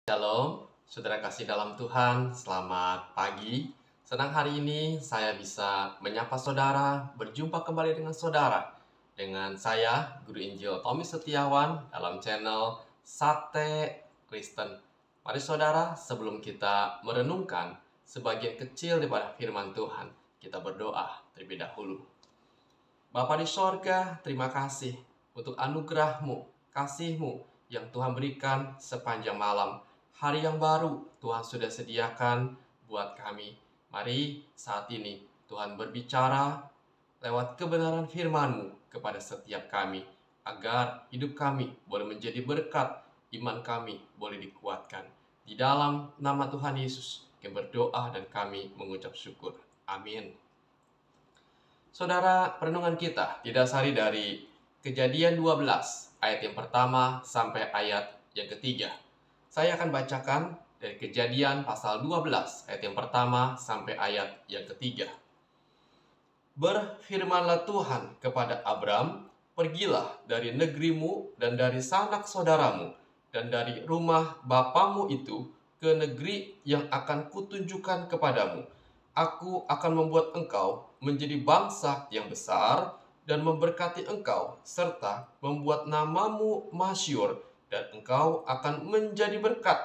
Shalom, saudara kasih dalam Tuhan, selamat pagi. Senang hari ini saya bisa menyapa saudara, berjumpa kembali dengan saudara. Dengan saya, Guru Injil Tommy Setiawan dalam channel Sate Kristen. Mari saudara, sebelum kita merenungkan sebagian kecil daripada firman Tuhan, kita berdoa terlebih dahulu. Bapa di sorga, terima kasih untuk anugerah-Mu, kasih-Mu yang Tuhan berikan sepanjang malam. Hari yang baru Tuhan sudah sediakan buat kami. Mari saat ini Tuhan berbicara lewat kebenaran firman-Mu kepada setiap kami, agar hidup kami boleh menjadi berkat, iman kami boleh dikuatkan. Di dalam nama Tuhan Yesus, kami berdoa dan kami mengucap syukur. Amin. Saudara, perenungan kita didasari dari Kejadian 12, ayat yang pertama sampai ayat yang ketiga. Saya akan bacakan dari Kejadian pasal 12, ayat yang pertama sampai ayat yang ketiga. Berfirmanlah Tuhan kepada Abram, pergilah dari negerimu dan dari sanak saudaramu dan dari rumah bapamu itu ke negeri yang akan kutunjukkan kepadamu. Aku akan membuat engkau menjadi bangsa yang besar dan memberkati engkau, serta membuat namamu masyhur, dan engkau akan menjadi berkat.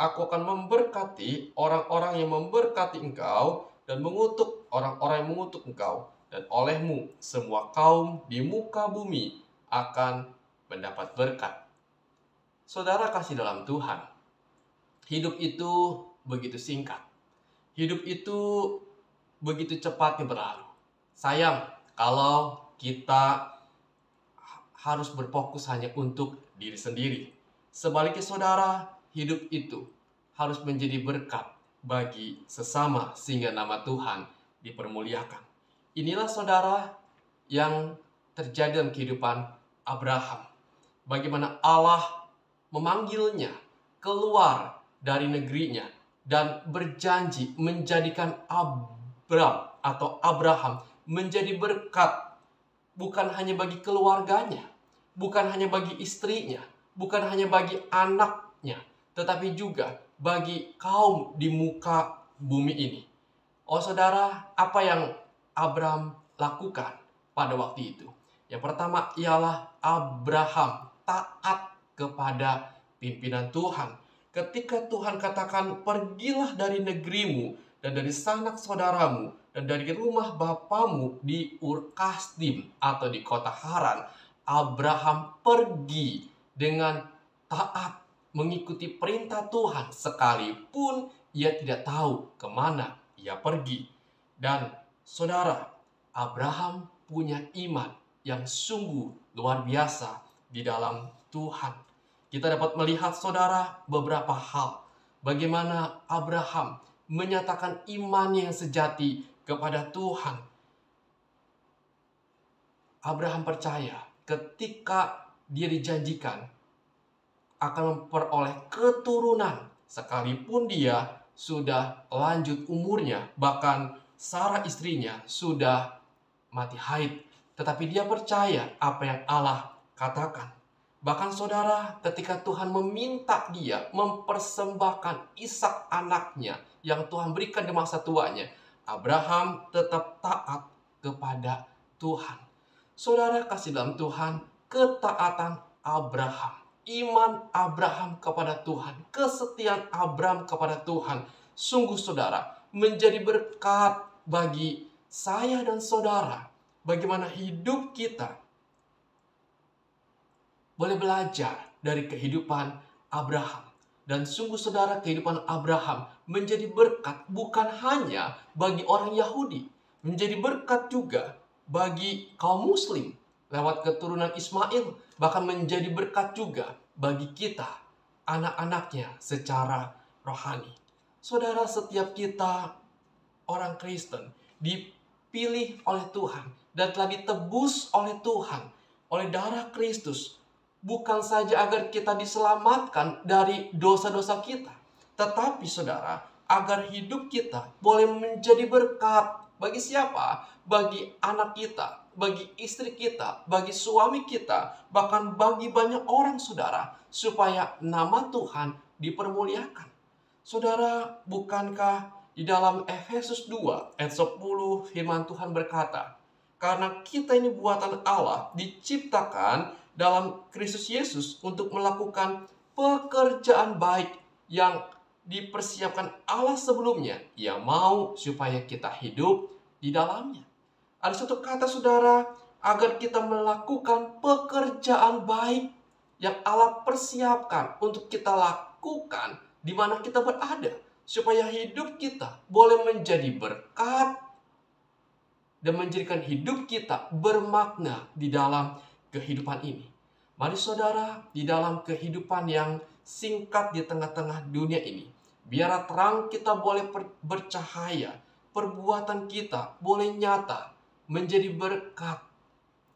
Aku akan memberkati orang-orang yang memberkati engkau, dan mengutuk orang-orang yang mengutuk engkau, dan olehmu semua kaum di muka bumi akan mendapat berkat. Saudara kasih dalam Tuhan, hidup itu begitu singkat. Hidup itu begitu cepatnya berlalu. Sayang kalau kita harus berfokus hanya untuk diri sendiri. Sebaliknya saudara, hidup itu harus menjadi berkat bagi sesama sehingga nama Tuhan dipermuliakan. Inilah saudara yang terjadi dalam kehidupan Abraham. Bagaimana Allah memanggilnya keluar dari negerinya dan berjanji menjadikan Abraham menjadi berkat, bukan hanya bagi keluarganya, bukan hanya bagi istrinya, bukan hanya bagi anaknya, tetapi juga bagi kaum di muka bumi ini. Oh saudara, apa yang Abraham lakukan pada waktu itu? Yang pertama ialah Abraham taat kepada pimpinan Tuhan. Ketika Tuhan katakan, pergilah dari negerimu dan dari sanak saudaramu dan dari rumah bapamu di Ur Kasdim atau di kota Haran, Abraham pergi dengan taat mengikuti perintah Tuhan sekalipun ia tidak tahu kemana ia pergi. Dan saudara, Abraham punya iman yang sungguh luar biasa di dalam Tuhan. Kita dapat melihat saudara beberapa hal. Bagaimana Abraham menyatakan imannya yang sejati kepada Tuhan. Abraham percaya ketika dia dijanjikan akan memperoleh keturunan, sekalipun dia sudah lanjut umurnya, bahkan Sarah istrinya sudah mati haid, tetapi dia percaya apa yang Allah katakan. Bahkan saudara, ketika Tuhan meminta dia mempersembahkan Ishak anaknya yang Tuhan berikan di masa tuanya, Abraham tetap taat kepada Tuhan. Saudara kasih dalam Tuhan, ketaatan Abraham, iman Abraham kepada Tuhan, kesetiaan Abraham kepada Tuhan, sungguh saudara menjadi berkat bagi saya dan saudara. Bagaimana hidup kita boleh belajar dari kehidupan Abraham. Dan sungguh saudara, kehidupan Abraham menjadi berkat bukan hanya bagi orang Yahudi, menjadi berkat juga bagi kaum muslim lewat keturunan Ismail, bahkan menjadi berkat juga bagi kita, anak-anaknya secara rohani. Saudara, setiap kita orang Kristen dipilih oleh Tuhan dan telah ditebus oleh Tuhan oleh darah Kristus, bukan saja agar kita diselamatkan dari dosa-dosa kita, tetapi saudara, agar hidup kita boleh menjadi berkat. Bagi siapa? Bagi anak kita, bagi istri kita, bagi suami kita, bahkan bagi banyak orang saudara, supaya nama Tuhan dipermuliakan. Saudara, bukankah di dalam Efesus 2 ayat 10 firman Tuhan berkata, karena kita ini buatan Allah diciptakan dalam Kristus Yesus untuk melakukan pekerjaan baik yang dipersiapkan Allah sebelumnya. Ia mau supaya kita hidup di dalamnya. Ada satu kata saudara, agar kita melakukan pekerjaan baik yang Allah persiapkan untuk kita lakukan di mana kita berada, supaya hidup kita boleh menjadi berkat dan menjadikan hidup kita bermakna di dalam kehidupan ini. Mari saudara, di dalam kehidupan yang singkat di tengah-tengah dunia ini, biar terang kita boleh bercahaya, perbuatan kita boleh nyata, menjadi berkat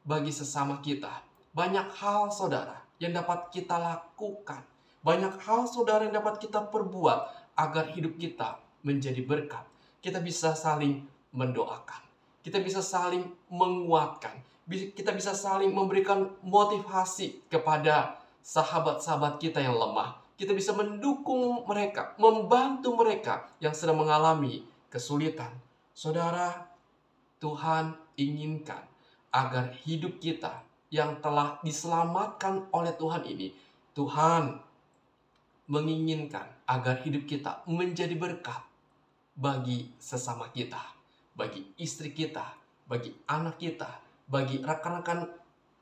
bagi sesama kita. Banyak hal saudara yang dapat kita lakukan. Banyak hal saudara yang dapat kita perbuat agar hidup kita menjadi berkat. Kita bisa saling mendoakan. Kita bisa saling menguatkan. Kita bisa saling memberikan motivasi kepada sahabat-sahabat kita yang lemah. Kita bisa mendukung mereka, membantu mereka yang sedang mengalami kesulitan. Saudara, Tuhan inginkan agar hidup kita yang telah diselamatkan oleh Tuhan ini, Tuhan menginginkan agar hidup kita menjadi berkat bagi sesama kita, bagi istri kita, bagi anak kita, bagi rekan-rekan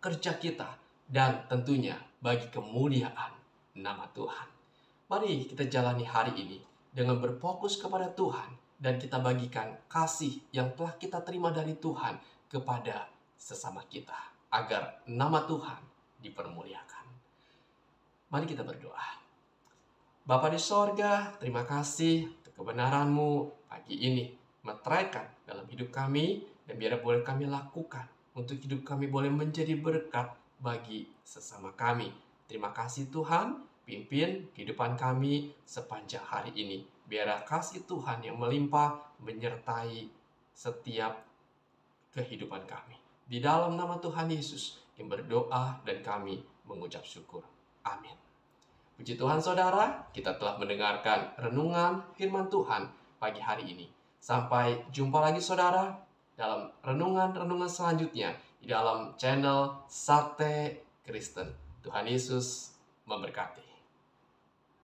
kerja kita, dan tentunya bagi kemuliaan nama Tuhan. Mari kita jalani hari ini dengan berfokus kepada Tuhan, dan kita bagikan kasih yang telah kita terima dari Tuhan kepada sesama kita, agar nama Tuhan dipermuliakan. Mari kita berdoa. Bapa di sorga, terima kasih untuk kebenaran-Mu pagi ini. Meteraikan dalam hidup kami, dan biar boleh kami lakukan untuk hidup kami boleh menjadi berkat bagi sesama kami. Terima kasih Tuhan, pimpin kehidupan kami sepanjang hari ini. Biar kasih Tuhan yang melimpah menyertai setiap kehidupan kami. Di dalam nama Tuhan Yesus yang berdoa dan kami mengucap syukur. Amin. Puji Tuhan saudara, kita telah mendengarkan renungan firman Tuhan pagi hari ini. Sampai jumpa lagi saudara dalam renungan-renungan selanjutnya di dalam channel Sate Kristen. Tuhan Yesus memberkati.